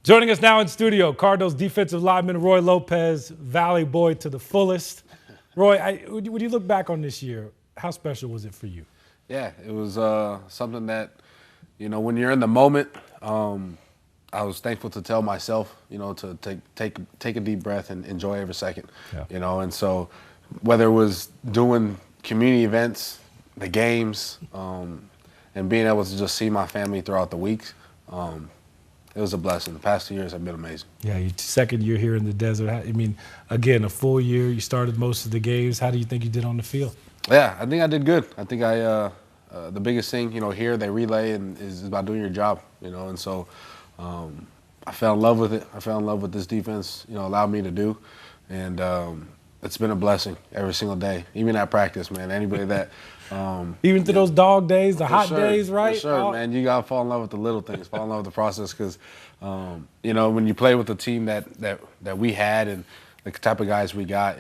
Joining us now in studio, Cardinals defensive lineman Roy Lopez, Valley boy to the fullest. Roy, when you look back on this year, how special was it for you? Yeah, it was something that, when you're in the moment, I was thankful to tell myself, to take a deep breath and enjoy every second. Yeah. And so whether it was doing community events, the games, and being able to just see my family throughout the weeks, it was a blessing. The past 2 years have been amazing. Yeah, your second year here in the desert. I mean, again, a full year. You started most of the games. How do you think you did on the field? Yeah, I think I did good. I think the biggest thing, here they relay and is about doing your job, and so I fell in love with it. I fell in love with this defense, allowed me to do, and it's been a blessing every single day, even at practice, man. Anybody that even through those dog days, the hot sure, days, right? For sure, man. You gotta fall in love with the little things, fall in love with the process, because when you play with the team that we had and the type of guys we got,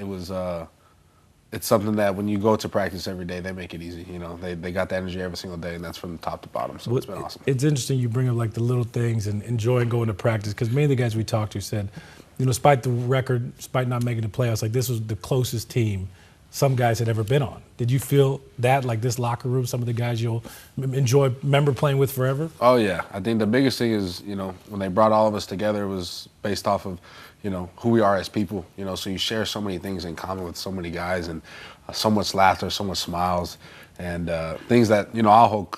it's something that when you go to practice every day, they make it easy. They got the energy every single day, and that's from top to bottom. So it's been awesome. It's interesting you bring up like the little things and enjoying going to practice, because many of the guys we talked to said, despite the record, despite not making the playoffs, like this was the closest team some guys had ever been on. Did you feel that, like this locker room, some of the guys you'll remember playing with forever? Oh, yeah. I think the biggest thing is, when they brought all of us together, it was based off of, who we are as people. So you share so many things in common with so many guys, and so much laughter, so much smiles, and things that, I'll hold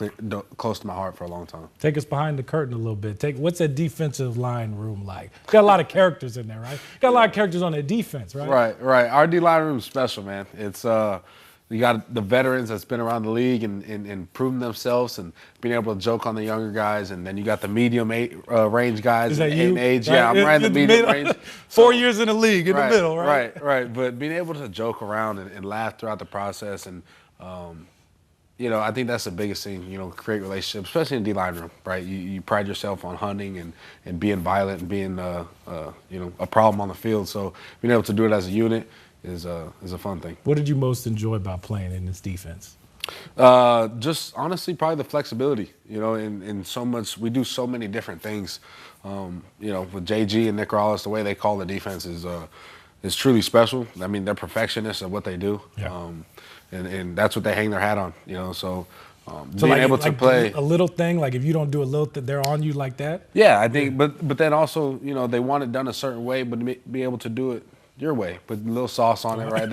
close to my heart for a long time. Take us behind the curtain a little bit. What's that defensive line room like? Got a lot of characters in there, right? Got a lot of characters on that defense, right? Right. Our D-line room is special, man. It's you got the veterans that's been around the league and proven themselves and being able to joke on the younger guys, and then you got the medium range guys in age. Right? Yeah, I'm right in the medium range. 4 years in the league, in the middle, right? Right. But being able to joke around and laugh throughout the process, and I think that's the biggest thing, create relationships, especially in the D-line room, right? You pride yourself on hunting and being violent and being, a problem on the field. So being able to do it as a unit is a fun thing. What did you most enjoy about playing in this defense? Just honestly, probably the flexibility, in so much, we do so many different things. With JG and Nick Rawlis, the way they call the defense is truly special. I mean, they're perfectionists at what they do. Yeah. And that's what they hang their hat on, so being able to play a little thing, like if you don't do a little thing, they're on you like that. Yeah, I think, but then also, they want it done a certain way, but to be able to do it your way, put a little sauce on it, right?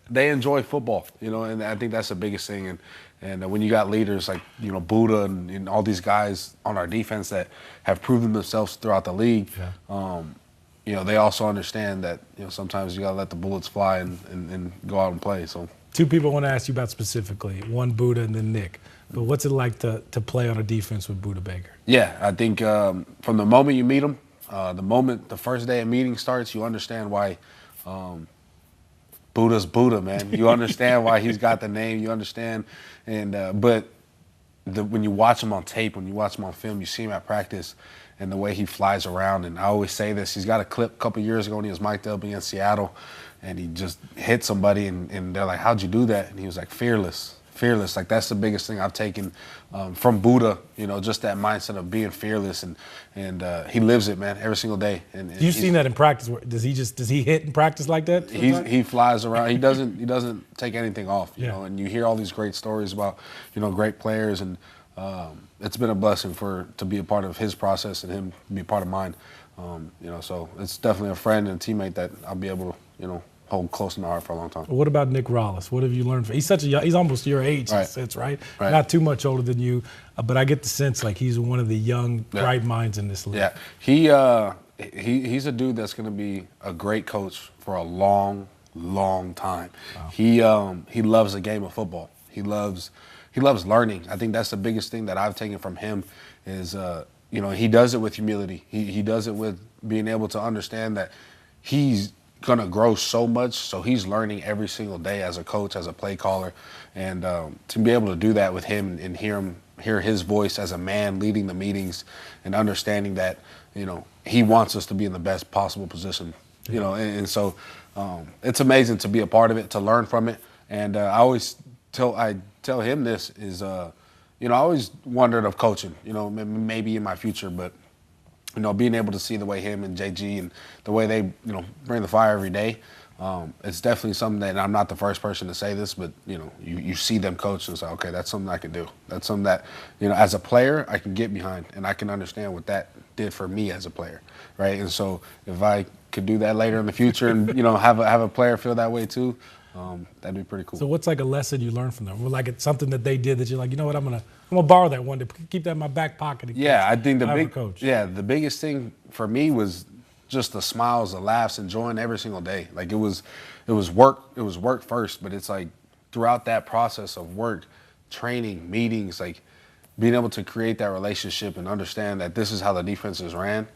They enjoy football, and I think that's the biggest thing. And when you got leaders like Buddha and all these guys on our defense that have proven themselves throughout the league. Yeah. They also understand that, sometimes you got to let the bullets fly and go out and play. So two people I want to ask you about specifically, one Buddha and then Nick. But what's it like to play on a defense with Buddha Baker? Yeah, I think from the moment you meet him, the first day a meeting starts, you understand why Buddha's Buddha, man. You understand why he's got the name. You understand. But when you watch him on tape, when you watch him on film, you see him at practice, and the way he flies around. And I always say this, he's got a clip a couple years ago when he was mic'd up against Seattle, and he just hit somebody, and they're like, how'd you do that? And he was like, fearless. Like, that's the biggest thing I've taken from Buddha, just that mindset of being fearless, and he lives it, man, every single day. And you've seen that in practice. Does he hit in practice like that? He flies around. He doesn't take anything off, and you hear all these great stories about, great players, and it's been a blessing to be a part of his process and him to be a part of mine. So it's definitely a friend and a teammate that I'll be able to, hold close to my heart for a long time. What about Nick Rawlis? What have you learned? He's such a young, he's almost your age, right? Not too much older than you, but I get the sense like he's one of the young, bright minds in this league. Yeah, he's a dude that's going to be a great coach for a long, long time. Wow. He loves the game of football. He loves learning. I think that's the biggest thing that I've taken from him is, he does it with humility. He does it with being able to understand that he's going to grow so much, so he's learning every single day as a coach, as a play caller, and to be able to do that with him and hear his voice as a man leading the meetings and understanding that he wants us to be in the best possible position, and so it's amazing to be a part of it, to learn from it. And I always tell him this is I always wondered of coaching, maybe in my future, but being able to see the way him and JG and the way they, bring the fire every day, it's definitely something that, and I'm not the first person to say this, but, you see them coach and say, okay, that's something I can do. That's something that, as a player, I can get behind, and I can understand what that did for me as a player, right? And so if I could do that later in the future and, have a player feel that way too, that'd be pretty cool. So what's like a lesson you learned from them? Or like it's something that they did that you're like, you know what, I'm gonna borrow that one to keep that in my back pocket. Yeah, I think the biggest thing for me was just the smiles, the laughs, enjoying every single day. Like it was work first, but it's like throughout that process of work, training, meetings, like being able to create that relationship and understand that this is how the defense is ran.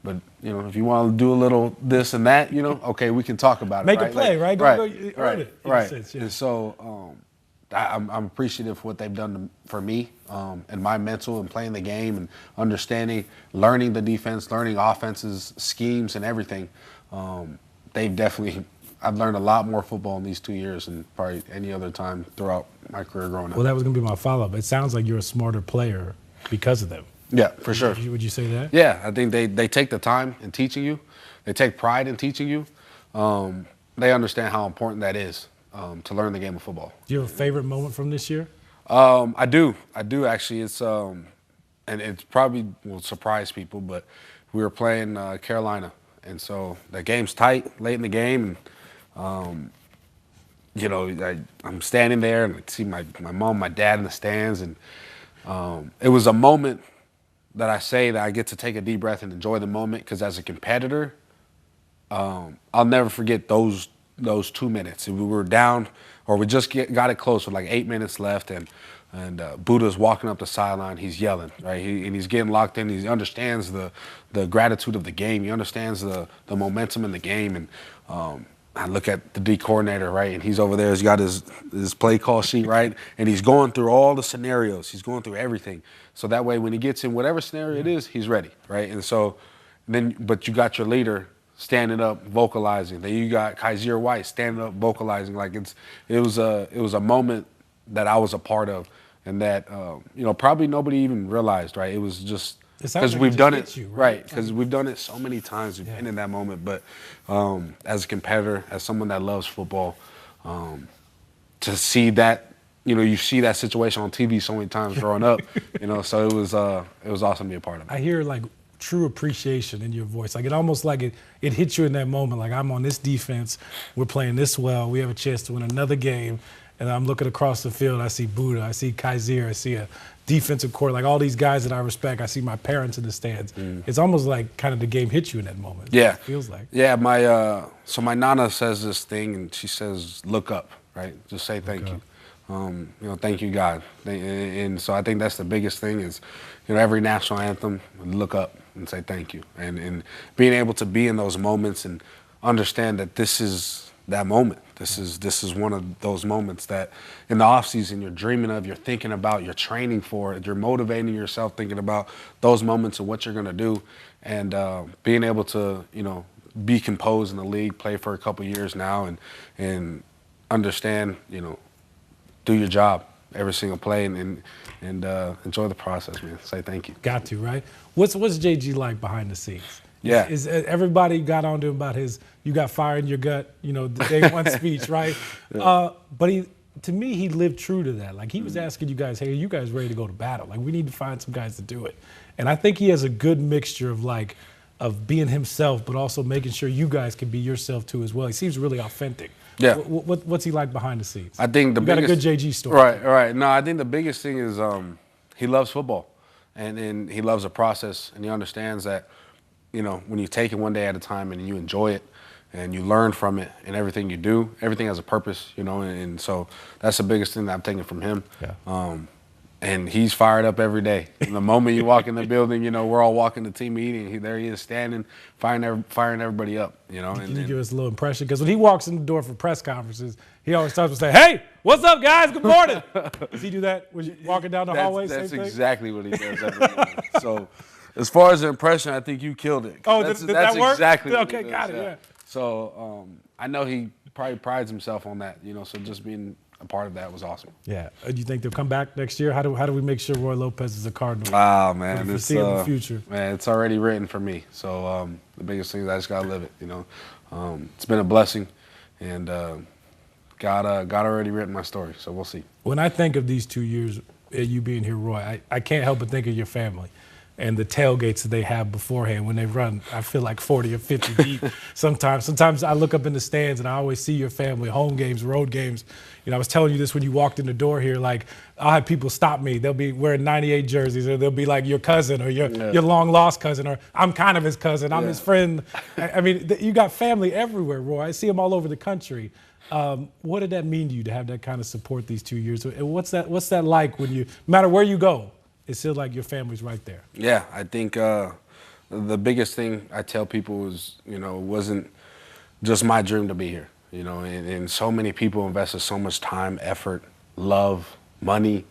But, if you want to do a little this and that, okay, we can talk about it. Make a play, right? Go earn it. Right. Sense, yeah. And so I'm appreciative for what they've done for me and my mental and playing the game and understanding, learning the defense, learning offenses, schemes, and everything. I've learned a lot more football in these 2 years than probably any other time throughout my career growing up. Well, that was going to be my follow-up. It sounds like you're a smarter player because of them. Yeah, for sure. Would you say that? Yeah, I think they take the time in teaching you. They take pride in teaching you. They understand how important that is to learn the game of football. Do you have a favorite moment from this year? I do actually. It's and it probably will surprise people, but we were playing Carolina, and so the game's tight late in the game, and I'm standing there and I see my mom, my dad in the stands, and it was a moment that I say that I get to take a deep breath and enjoy the moment, because as a competitor, I'll never forget those 2 minutes. We were down, or we just got it close with like 8 minutes left, and Buddha's walking up the sideline. He's yelling, right? And he's getting locked in. He understands the gratitude of the game. He understands the momentum in the game. And I look at the D coordinator, right, and he's over there. He's got his play call sheet, right, and he's going through all the scenarios. He's going through everything. So that way, when he gets in whatever scenario it is, he's ready, right? And so but you got your leader standing up, vocalizing. Then you got Kaiser White standing up, vocalizing. Like it was a moment that I was a part of, and that probably nobody even realized, right? It was just because we've done it, right? Because we've done it so many times. We've been in that moment, but as a competitor, as someone that loves football, to see that. You see that situation on TV so many times growing up, so it was awesome to be a part of it. I hear like true appreciation in your voice. Like it almost like it hits you in that moment. Like I'm on this defense, we're playing this well, we have a chance to win another game, and I'm looking across the field, I see Buddha, I see Kaiser, I see a defensive court, like all these guys that I respect, I see my parents in the stands. It's almost like kind of the game hits you in that moment. Yeah. It feels like. Yeah, my Nana says this thing, and she says, look up, right? Just say thank you. Thank you, God. And so I think that's the biggest thing is, every national anthem, look up and say thank you. And being able to be in those moments and understand that this is that moment. This is one of those moments that in the offseason you're dreaming of, you're thinking about, you're training for it, you're motivating yourself thinking about those moments and what you're going to do. And being able to, be composed in the league, play for a couple years now and understand, do your job every single play and enjoy the process, man. Say thank you. Got to, right? What's JG like behind the scenes? Yeah. Is everybody got on to him about you got fire in your gut, the day one speech, right? Yeah. But to me, he lived true to that. Like he was asking you guys, hey, are you guys ready to go to battle? Like we need to find some guys to do it. And I think he has a good mixture of being himself, but also making sure you guys can be yourself too as well. He seems really authentic. Yeah. What's he like behind the scenes? I think you got a good JG story. Right. No, I think the biggest thing is he loves football, and he loves the process, and he understands that, when you take it one day at a time and you enjoy it, and you learn from it, and everything you do, everything has a purpose, and so that's the biggest thing that I'm taking from him. Yeah. And he's fired up every day. And the moment you walk in the building, we're all walking the team meeting. There he is standing, firing everybody up. Can you give us a little impression? Because when he walks in the door for press conferences, he always starts to say, "Hey, what's up, guys? Good morning." Does he do that when you're walking down the hallway? That's exactly what he does every morning. So, as far as the impression, I think you killed it. Oh, did that work? Exactly. Okay, what he got does, it. Yeah. So I know he probably prides himself on that. So just being a part of that was awesome. Yeah. Do you think they'll come back next year? How do we make sure Roy Lopez is a Cardinal? Ah, man, If see in the future. Man, it's already written for me. So the biggest thing is I just gotta live it. It's been a blessing, and God already written my story. So we'll see. When I think of these 2 years, you being here, Roy, I can't help but think of your family and the tailgates that they have beforehand when they run. I feel like 40 or 50 deep sometimes. Sometimes I look up in the stands and I always see your family, home games, road games. I was telling you this when you walked in the door here. Like, I'll have people stop me. They'll be wearing 98 jerseys, or they'll be like your cousin or your long-lost cousin, or I'm kind of his cousin. I'm his friend. I mean, you got family everywhere, Roy. I see them all over the country. What did that mean to you to have that kind of support these 2 years? And what's that like when no matter where you go, it's still like your family's right there? Yeah, I think the biggest thing I tell people is, it wasn't just my dream to be here, and so many people invested so much time, effort, love, money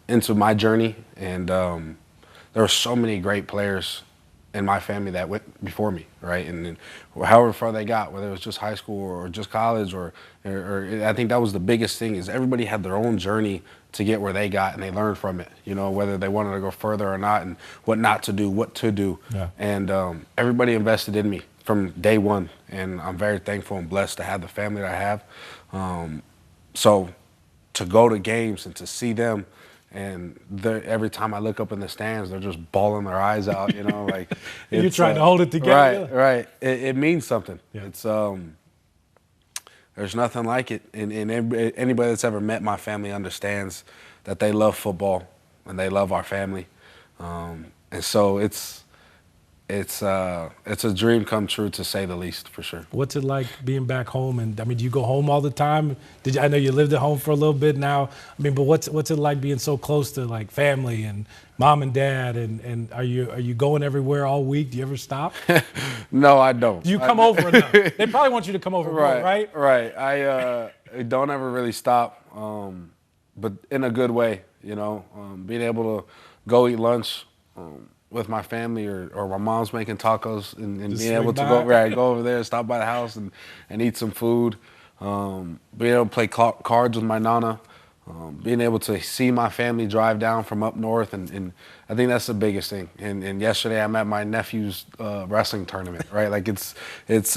into my journey. And there were so many great players in my family that went before me, right? And however far they got, whether it was just high school or just college, or I think that was the biggest thing, is everybody had their own journey to get where they got, and they learned from it, whether they wanted to go further or not, and what not to do, what to do. Yeah. And everybody invested in me from day one, and I'm very thankful and blessed to have the family that I have. So to go to games and to see them, and every time I look up in the stands, they're just bawling their eyes out, like you're trying to hold it together. Right. It means something. Yeah. It's there's nothing like it, and anybody that's ever met my family understands that they love football and they love our family, and so it's a dream come true, to say the least, for sure. What's it like being back home? And I mean, do you go home all the time? I know you lived at home for a little bit now. I mean, but what's it like being so close to like family and mom and dad? And are you going everywhere all week? Do you ever stop? No, I don't. Do you come over enough? They probably want you to come over more, right? Right. I don't ever really stop, but in a good way. Being able to go eat lunch with my family, or my mom's making tacos, and being able to go over there, stop by the house and eat some food. Being able to play cards with my nana. Being able to see my family drive down from up north, and I think that's the biggest thing. And yesterday I'm at my nephew's wrestling tournament, right? Like it's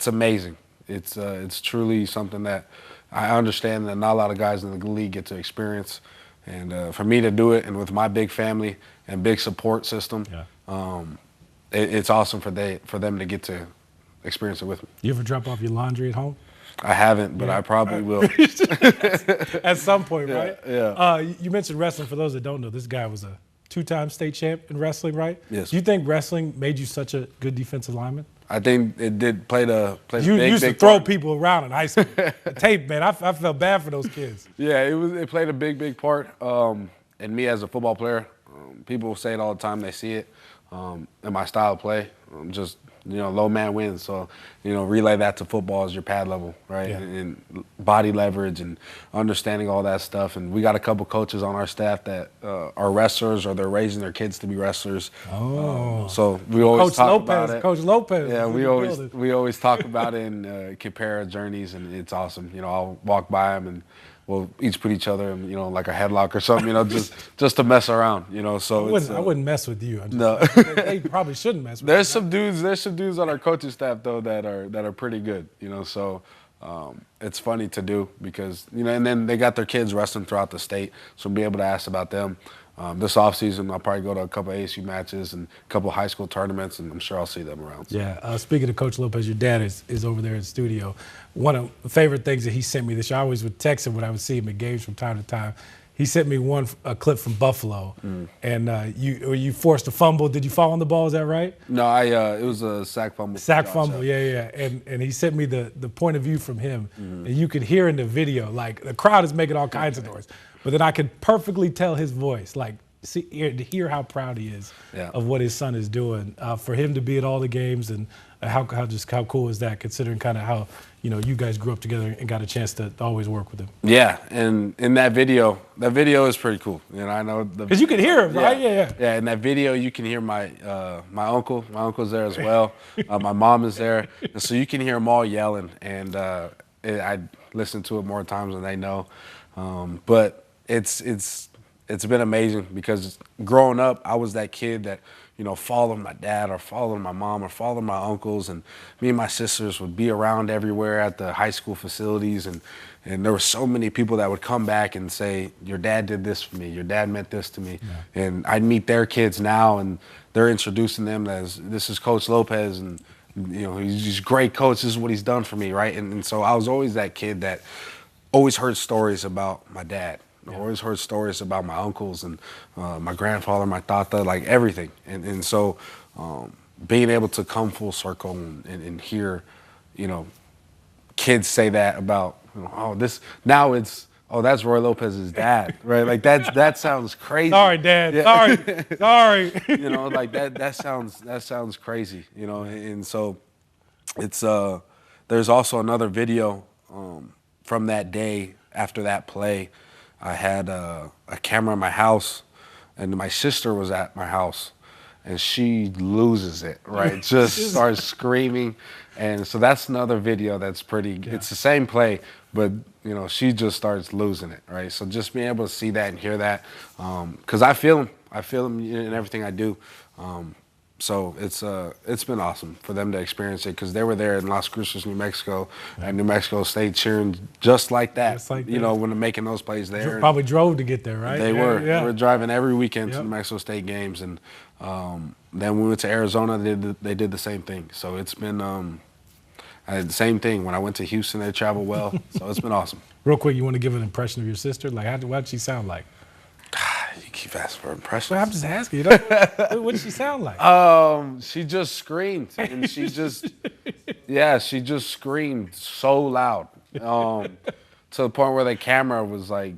amazing. It's truly something that I understand that not a lot of guys in the league get to experience. And for me to do it, and with my big family and big support system, it's awesome for them to get to experience it with me. You ever drop off your laundry at home? I haven't, but I probably will. At some point, right? Yeah. You mentioned wrestling. For those that don't know, this guy was a 2-time state champ in wrestling, right? Yes. Do you think wrestling made you such a good defensive lineman? I think it did play a You big, used to big throw part. people around in high school. The tape, man, I felt bad for those kids. Yeah, it played a big part. And me as a football player, people say it all the time. They see it in my style of play. Just low man wins. So relay that to football as your pad level, right? Yeah. And body leverage and understanding all that stuff. And we got a couple coaches on our staff that are wrestlers, or they're raising their kids to be wrestlers. Oh, so we always talk about it. Coach Lopez. Yeah, we always talk about it and compare our journeys, and it's awesome. I'll walk by them and we'll each put each other in, like a headlock or something, just to mess around, So I wouldn't mess with you. No. They probably shouldn't mess with you. There's some dudes on our coaching staff though that are pretty good, So it's funny to do because and then they got their kids wrestling throughout the state, so be able to ask about them. This offseason, I'll probably go to a couple ASU matches and a couple high school tournaments, and I'm sure I'll see them around. So. Yeah. Speaking of Coach Lopez, your dad is over there in the studio. One of the favorite things that he sent me this year, I always would text him when I would see him at games from time to time. He sent me a clip from Buffalo, and you forced a fumble. Did you fall on the ball? Is that right? No, it was a sack fumble. Sack fumble, yeah. And he sent me the point of view from him, and you could hear in the video, like the crowd is making all kinds of noise, but then I could perfectly tell his voice, like to hear how proud he is of what his son is doing. For him to be at all the games, and how cool is that, considering kind of how you guys grew up together and got a chance to always work with him. Yeah, and in that video is pretty cool. I know because you can hear him, right? Yeah. Yeah, in that video you can hear my uncle. My uncle's there as well. My mom is there, and so you can hear them all yelling. And listened to it more times than they know. But it's been amazing because growing up, I was that kid that, followed my dad or followed my mom or followed my uncles, and me and my sisters would be around everywhere at the high school facilities, and there were so many people that would come back and say, your dad did this for me, your dad meant this to me. Yeah. And I'd meet their kids now, and they're introducing them as, this is Coach Lopez, and he's a great coach, this is what he's done for me, right? And so I was always that kid that always heard stories about my dad. I always heard stories about my uncles and my grandfather, my tata, like everything. And so being able to come full circle and hear, kids say that about, that's Roy Lopez's dad, right? Like that sounds crazy. Sorry, Dad. Yeah. Sorry. Like that sounds crazy, and so it's there's also another video from that day after that play. I had a camera in my house, and my sister was at my house, and she loses it, right? Just starts screaming. And so that's another video that's pretty, it's the same play, but, she just starts losing it, right? So just being able to see that and hear that, because I feel them in everything I do. So it's been awesome for them to experience it, because they were there in Las Cruces, New Mexico, at New Mexico State, cheering just like that. Just like that. When they're making those plays there. Probably drove to get there, right? They were. Yeah. They were driving every weekend to New Mexico State games, and then when we went to Arizona, they did the same thing. So it's been I did the same thing. When I went to Houston, they traveled well. So it's been awesome. Real quick, you want to give an impression of your sister? Like, what did she sound like? You keep asking for impressions. Well, I'm just asking. What did she sound like? She just screamed, and she just screamed so loud, to the point where the camera was like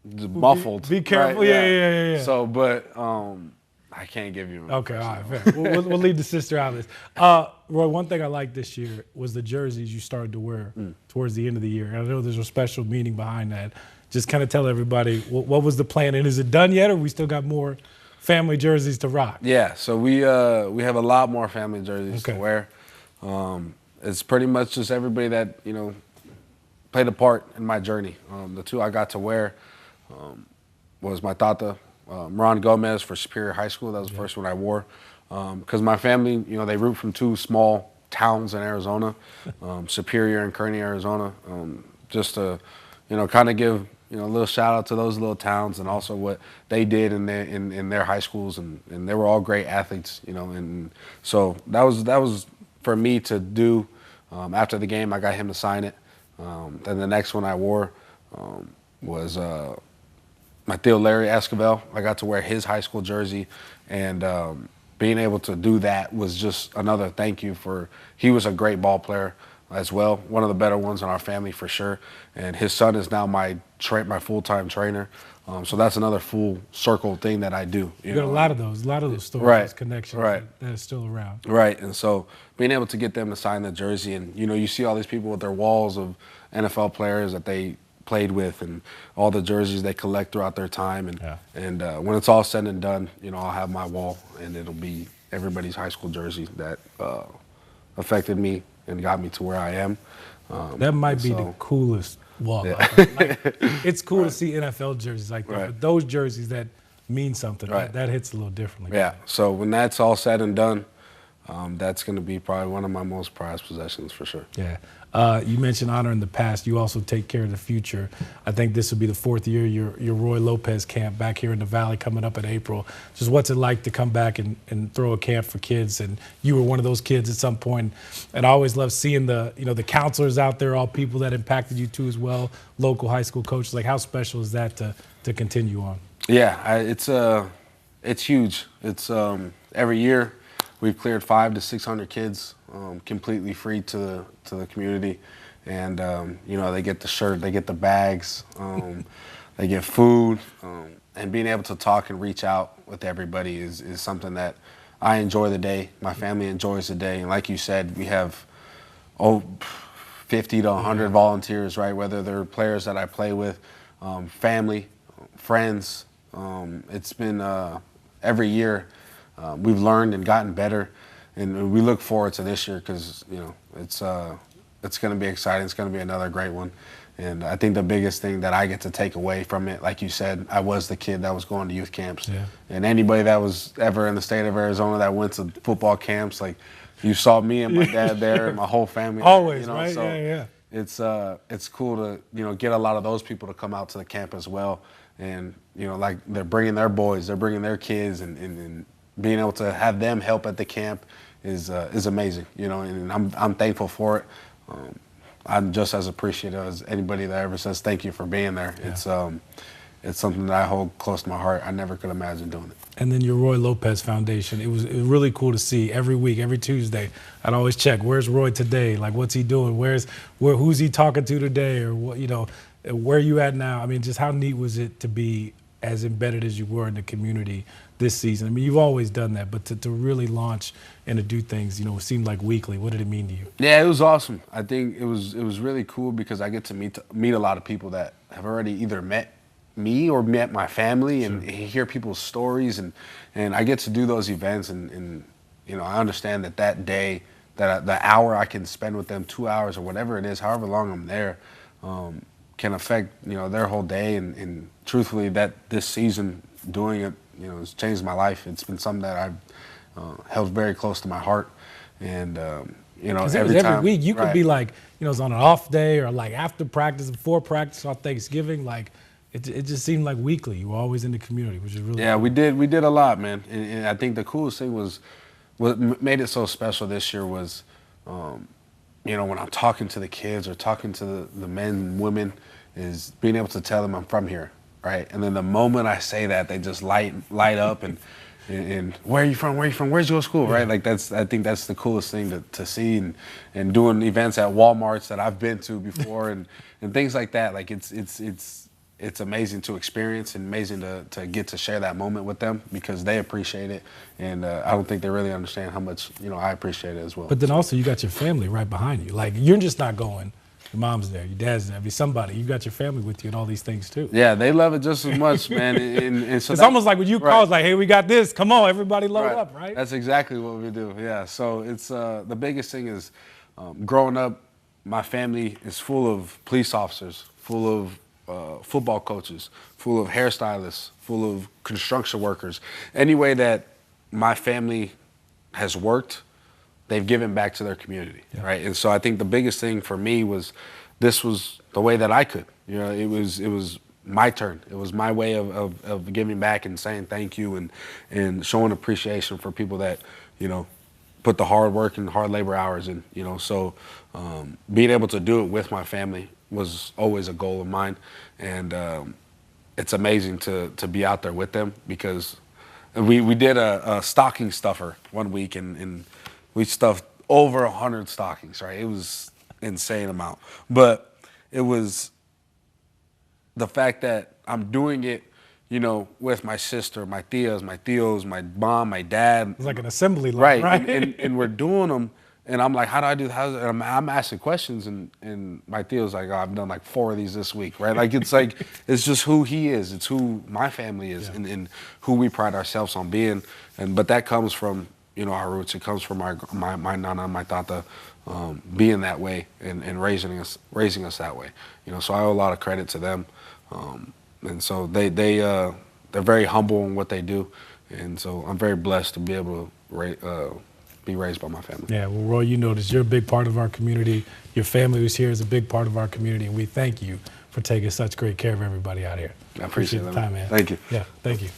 muffled. Be careful. Right? Yeah. So, but I can't give you. Okay, all right, fair. We'll leave the sister out of this. Roy, one thing I liked this year was the jerseys you started to wear towards the end of the year. And I know there's a special meaning behind that. Just kind of tell everybody what was the plan, and is it done yet, or we still got more family jerseys to rock? Yeah, so we have a lot more family jerseys to wear. It's pretty much just everybody that played a part in my journey. The two I got to wear was my tata, Ron Gomez for Superior High School. That was the first one I wore, because my family, they root from two small towns in Arizona, Superior and Kearney, Arizona. Just to kind of give a little shout out to those little towns, and also what they did in their high schools, and they were all great athletes, and so that was for me to do. After the game, I got him to sign it. Then the next one I wore was my Theo Larry Escobar. I got to wear his high school jersey, and being able to do that was just another thank you he was a great ball player as well, one of the better ones in our family for sure. And his son is now my full-time trainer. So that's another full circle thing that I do. You got a lot of those stories, those connections that are still around. Right, and so being able to get them to sign the jersey, and you see all these people with their walls of NFL players that they played with, and all the jerseys they collect throughout their time, and when it's all said and done, I'll have my wall, and it'll be everybody's high school jersey that affected me and got me to where I am. That might be the coolest wall. Yeah. It's cool to see NFL jerseys like that, but those jerseys that mean something, that hits a little differently. Yeah, so when that's all said and done, that's going to be probably one of my most prized possessions for sure. Yeah. You mentioned honor in the past. You also take care of the future. I think this will be the fourth year your Roy Lopez camp back here in the Valley coming up in April. Just what's it like to come back and throw a camp for kids? And you were one of those kids at some point. And I always love seeing the counselors out there, all people that impacted you too as well, local high school coaches. Like, how special is that to continue on? Yeah, it's huge. It's every year we've cleared 500 to 600 kids completely free to the community, and they get the shirt, they get the bags, they get food, and being able to talk and reach out with everybody is something that I enjoy the day. My family enjoys the day, and like you said, we have 50 to 100 volunteers, right? Whether they're players that I play with, family, friends. It's been every year we've learned and gotten better. And we look forward to this year because it's going to be exciting. It's going to be another great one. And I think the biggest thing that I get to take away from it, like you said, I was the kid that was going to youth camps. Yeah. And anybody that was ever in the state of Arizona that went to football camps, like you saw me and my dad there and my whole family. Always, you know? right? So Yeah. it's cool to, get a lot of those people to come out to the camp as well. And, like they're bringing their boys, they're bringing their kids, and being able to have them help at the camp is amazing, and I'm thankful for it. I'm just as appreciative as anybody that ever says thank you for being there. Yeah. It's something that I hold close to my heart. I never could imagine doing it. And then your Roy Lopez Foundation, it was really cool to see every week, every Tuesday. I'd always check, where's Roy today? Like, what's he doing? Who's he talking to today? Or what, where are you at now? I mean, just how neat was it to be as embedded as you were in the community this season? I mean, you've always done that, but to really launch and to do things, it seemed like weekly. What did it mean to you? Yeah, it was awesome. I think it was really cool because I get to meet a lot of people that have already either met me or met my family, and hear people's stories, and I get to do those events, and I understand that day, that the hour I can spend with them, 2 hours or whatever it is, however long I'm there, can affect their whole day, and truthfully, that this season doing it has changed my life. It's been something that I've held very close to my heart, and every week you could be like, it's on an off day or like after practice, before practice, on Thanksgiving, like. It just seemed like weekly. You were always in the community, which is really cool. we did a lot, man. And I think the coolest thing was what made it so special this year was, when I'm talking to the kids or talking to the men and women, is being able to tell them I'm from here, right? And then the moment I say that, they just light up and where are you from? Where are you from? Where's your school? Right? Like I think that's the coolest thing to see, and doing events at Walmarts that I've been to before and things like that. Like it's amazing to experience and amazing to get to share that moment with them because they appreciate it. And I don't think they really understand how much, I appreciate it as well. But then also you got your family right behind you. Like you're just not going. Your mom's there, your dad's there, somebody. You got your family with you and all these things too. Yeah, they love it just as much, man. And so it's almost like when you call, it's like, hey, we got this. Come on, everybody load up, right? That's exactly what we do, yeah. So it's the biggest thing is growing up, my family is full of police officers, full of football coaches, full of hairstylists, full of construction workers. Any way that my family has worked, they've given back to their community, right? And so I think the biggest thing for me was this was the way that I could. It was my turn. It was my way of giving back and saying thank you and showing appreciation for people that, put the hard work and hard labor hours in, So being able to do it with my family was always a goal of mine, and it's amazing to be out there with them because we did a stocking stuffer one week and we stuffed over 100 stockings, right? It was insane amount, but it was the fact that I'm doing it, with my sister, my tios, my mom, my dad. It's like an assembly line, right? And we're doing them. And I'm like, how do I do? And I'm asking questions, and my Theo's like, oh, I've done like 4 of these this week, right? Like it's just who he is. It's who my family is, and who we pride ourselves on being. But that comes from our roots. It comes from my nana, my tata, being that way and raising us that way. So I owe a lot of credit to them, and so they're very humble in what they do, and so I'm very blessed to be able to be raised by my family. Yeah, well, Roy, you're a big part of our community. Your family who's here is a big part of our community, and we thank you for taking such great care of everybody out here. I appreciate the time, man. Thank you. Yeah, thank you.